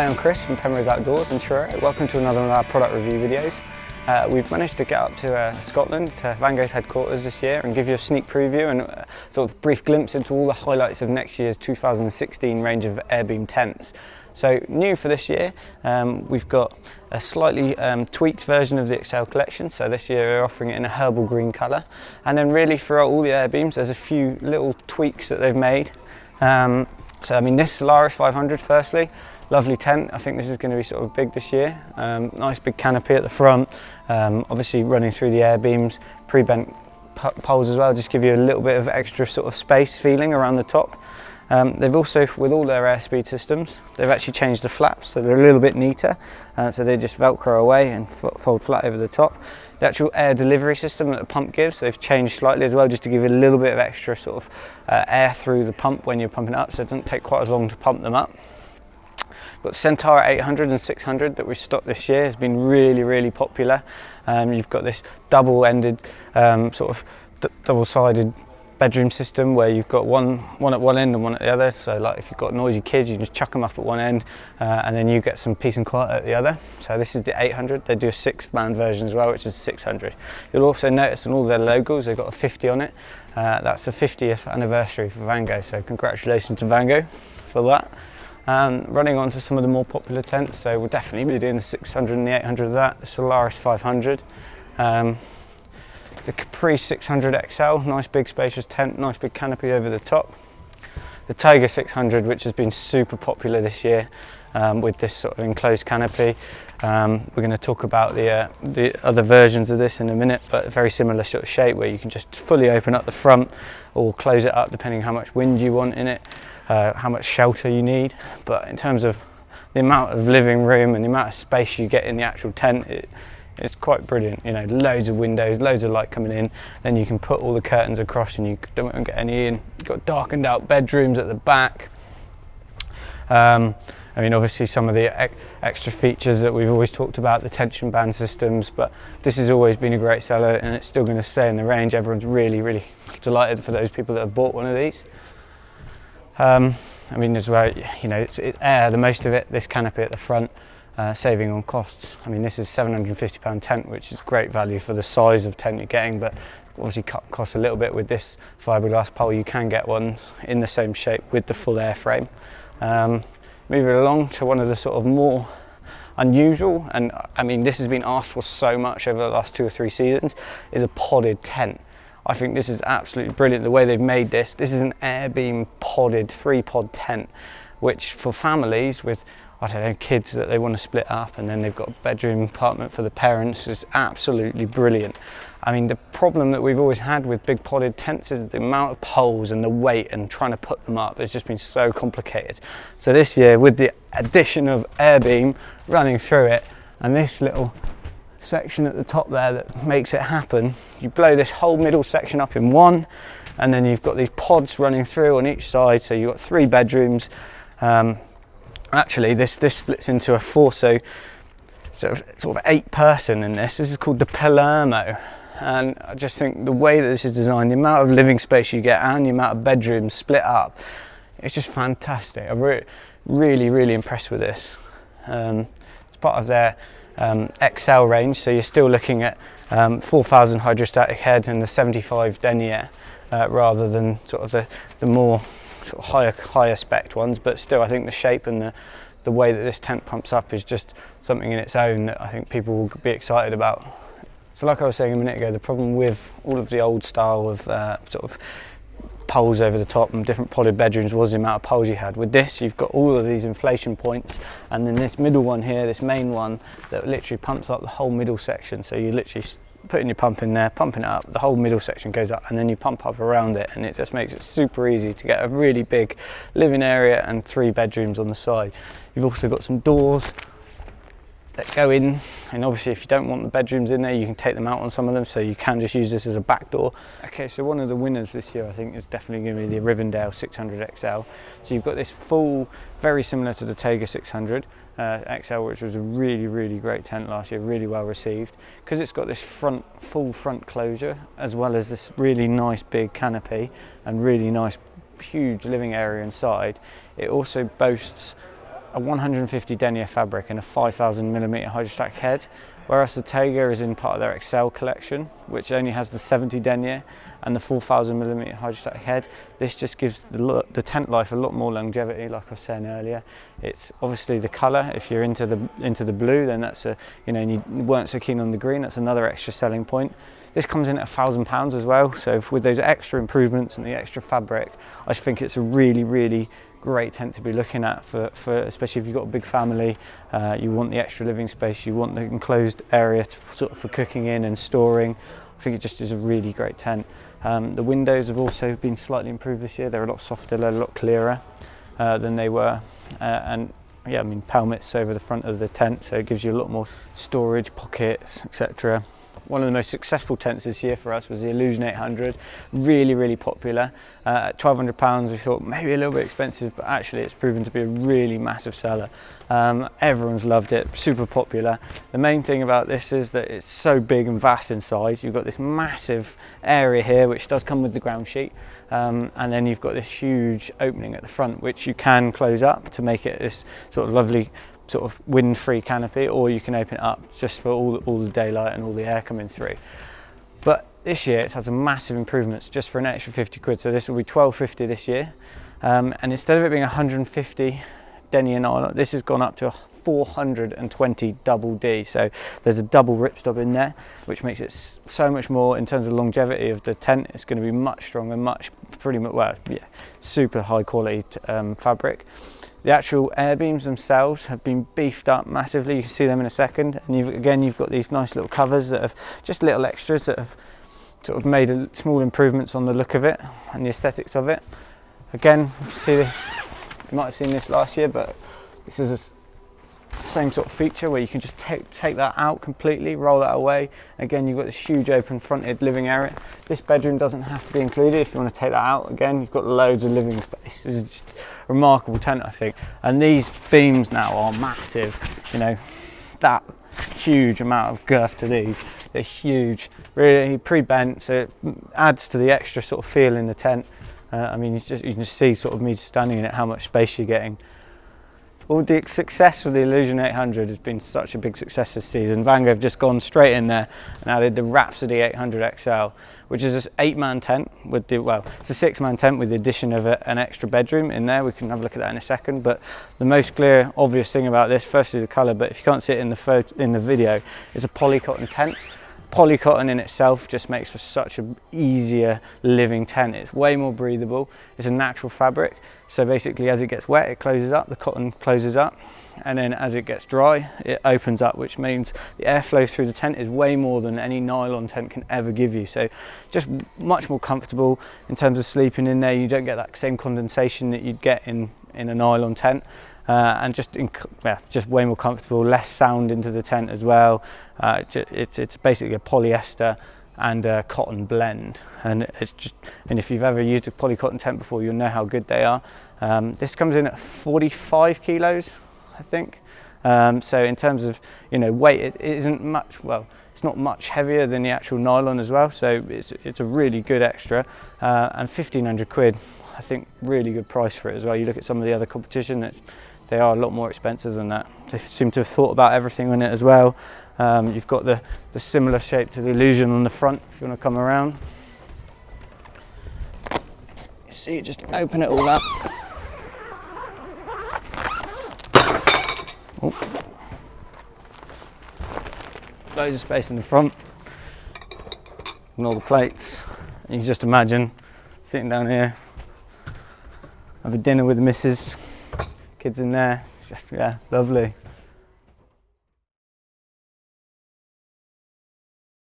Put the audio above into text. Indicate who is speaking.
Speaker 1: Hi, I'm Chris from Penrose Outdoors in Truro. Welcome to another of our product review videos. We've managed to get up to Scotland, to Vango's headquarters this year, and give you a sneak preview and a sort of brief glimpse into all the highlights of next year's 2016 range of AirBeam tents. So new for this year, we've got a slightly tweaked version of the Excel collection. So this year we're offering it in a herbal green colour. And then really throughout all the AirBeams there's a few little tweaks that they've made. So I mean, this Solaris 500 firstly, lovely tent. I think this is going to be sort of big this year. Nice big canopy at the front, obviously running through the AirBeams, pre-bent poles as well, just give you a little bit of extra sort of space feeling around the top. They've also, with all their airspeed systems, they've actually changed the flaps so they're a little bit neater, so they just velcro away and fold flat over the top. The actual air delivery system that the pump gives, they've changed slightly as well, just to give you a little bit of extra sort of air through the pump when you're pumping it up, so it doesn't take quite as long to pump them up. Got Centaur 800 and 600 that we've stocked this year, has been really popular. You've got this double-ended sort of double-sided bedroom system where you've got one at one end and one at the other. So like if you've got noisy kids, you just chuck them up at one end and then you get some peace and quiet at the other. So this is the 800. They do a 6-man version as well, which is 600. You'll also notice on all their logos they've got a 50 on it. That's the 50th anniversary for Vango, so congratulations to Vango for that. Running on to some of the more popular tents, so we'll definitely be doing the 600 and the 800 of that. The Solaris 500. The Capri 600 XL, nice big spacious tent, nice big canopy over the top. The Tiger 600, which has been super popular this year with this sort of enclosed canopy. We're going to talk about the other versions of this in a minute, but very similar sort of shape where you can just fully open up the front or close it up depending how much wind you want in it, how much shelter you need. But in terms of the amount of living room and the amount of space you get in the actual tent, it's quite brilliant. You know, loads of windows, loads of light coming in, then you can put all the curtains across and you don't get any in. You've got darkened out bedrooms at the back. I mean, obviously some of the extra features that we've always talked about, the tension band systems, but this has always been a great seller and it's still going to stay in the range. Everyone's really delighted for those people that have bought one of these. I mean, as well, you know, it's air, the most of it, this canopy at the front. Saving on costs. I mean, this is £750 tent, which is great value for the size of tent you're getting, but obviously costs a little bit with this fiberglass pole. You can get ones in the same shape with the full airframe. Moving along to one of the sort of more unusual, and I mean this has been asked for so much over the last 2 or 3 seasons, is a podded tent. I think this is absolutely brilliant the way they've made this. This is an AirBeam podded 3-pod tent, which for families with, I don't know, kids that they want to split up and then they've got a bedroom apartment for the parents, is absolutely brilliant. I mean, the problem that we've always had with big podded tents is the amount of poles and the weight and trying to put them up. It's just been so complicated. So this year, with the addition of AirBeam running through it and this little section at the top there that makes it happen, you blow this whole middle section up in one, and then you've got these pods running through on each side, so you've got 3 bedrooms. Actually, this splits into a 4, so sort of 8-person in this. This is called the Palermo, and I just think the way that this is designed, the amount of living space you get and the amount of bedrooms split up, it's just fantastic. I'm really impressed with this. It's part of their XL range, so you're still looking at 4,000 hydrostatic head and the 75 denier rather than sort of the more sort of higher spec ones, but still I think the shape and the way that this tent pumps up is just something in its own that I think people will be excited about. So like I was saying a minute ago, the problem with all of the old style of sort of poles over the top and different podded bedrooms was the amount of poles you had. With this, you've got all of these inflation points, and then this middle one here, this main one that literally pumps up the whole middle section. So you literally putting your pump in there, pumping it up, the whole middle section goes up, and then you pump up around it, and it just makes it super easy to get a really big living area and 3 bedrooms on the side. You've also got some doors that go in, and obviously if you don't want the bedrooms in there, you can take them out on some of them, so you can just use this as a back door. Okay, so one of the winners this year I think is definitely going to be the Rivendell 600 XL. So you've got this full, very similar to the Tiger 600 XL, which was a really great tent last year, really well received, because it's got this full front closure as well as this really nice big canopy and really nice huge living area inside. It also boasts a 150 denier fabric and a 5000mm hydrostatic head, whereas the Tega is in part of their Excel collection, which only has the 70 denier and the 4000mm hydrostatic head. This just gives the tent life a lot more longevity, like I was saying earlier. It's obviously the colour. If you're into the blue, then that's and you weren't so keen on the green, that's another extra selling point. This comes in at £1,000 as well, so with those extra improvements and the extra fabric, I think it's a really great tent to be looking at for especially if you've got a big family. You want the extra living space, you want the enclosed area for cooking in and storing. I think it just is a really great tent. The windows have also been slightly improved this year. They're a lot softer, they're a lot clearer than they were, and yeah, I mean pelmets over the front of the tent, so it gives you a lot more storage, pockets, etc. One of the most successful tents this year for us was the Elusion 800, really popular. At £1,200 we thought maybe a little bit expensive, but actually it's proven to be a really massive seller. Everyone's loved it, super popular. The main thing about this is that it's so big and vast in size. You've got this massive area here, which does come with the ground sheet, and then you've got this huge opening at the front, which you can close up to make it this sort of lovely sort of wind-free canopy, or you can open it up just for all the daylight and all the air coming through. But this year it's had some massive improvements just for an extra 50 quid, so this will be £1,250 this year, and instead of it being 150 denier nylon, this has gone up to 420 double D, so there's a double ripstop in there, which makes it so much more in terms of longevity of the tent. It's going to be much stronger, super high quality fabric. The actual AirBeams themselves have been beefed up massively. You can see them in a second. And you've got these nice little covers that have just little extras that have sort of made small improvements on the look of it and the aesthetics of it. Again, you see this, you might have seen this last year, but this is the same sort of feature where you can just take that out completely, roll that away. Again, you've got this huge open fronted living area. This bedroom doesn't have to be included if you want to take that out. Again, you've got loads of living space. This is just a remarkable tent, I think. And these beams now are massive, that huge amount of girth to these. They're huge, really pre-bent, so it adds to the extra sort of feel in the tent. I mean, you can see sort of me standing in it, how much space you're getting. Well, the success of the Elusion 800 has been such a big success this season. Vango have just gone straight in there and added the Rhapsody 800 XL, which is this 8-man tent with it's a 6-man tent with the addition of an extra bedroom in there. We can have a look at that in a second, but the most clear, obvious thing about this, firstly the colour, but if you can't see it in the video, is a polycotton tent. Polycotton in itself just makes for such an easier living tent. It's way more breathable. It's a natural fabric, so basically as it gets wet it closes up, the cotton closes up, and then as it gets dry it opens up, which means the airflow through the tent is way more than any nylon tent can ever give you. So just much more comfortable in terms of sleeping in there. You don't get that same condensation that you'd get in a nylon tent. And just way more comfortable, less sound into the tent as well. It's basically a polyester and a cotton blend, and if you've ever used a polycotton tent before, you'll know how good they are. This comes in at 45 kilos, I think. So in terms of weight, it isn't much. It's not much heavier than the actual nylon as well. So it's a really good extra, and 1,500 quid. I think really good price for it as well. You look at some of the other competition, they are a lot more expensive than that. They seem to have thought about everything on it as well. You've got the similar shape to the Elusion on the front, if you want to come around. You see, just open it all up. Oh. Loads of space in the front and all the plates. You can just imagine sitting down here, have a dinner with the missus, kids in there. It's just, lovely.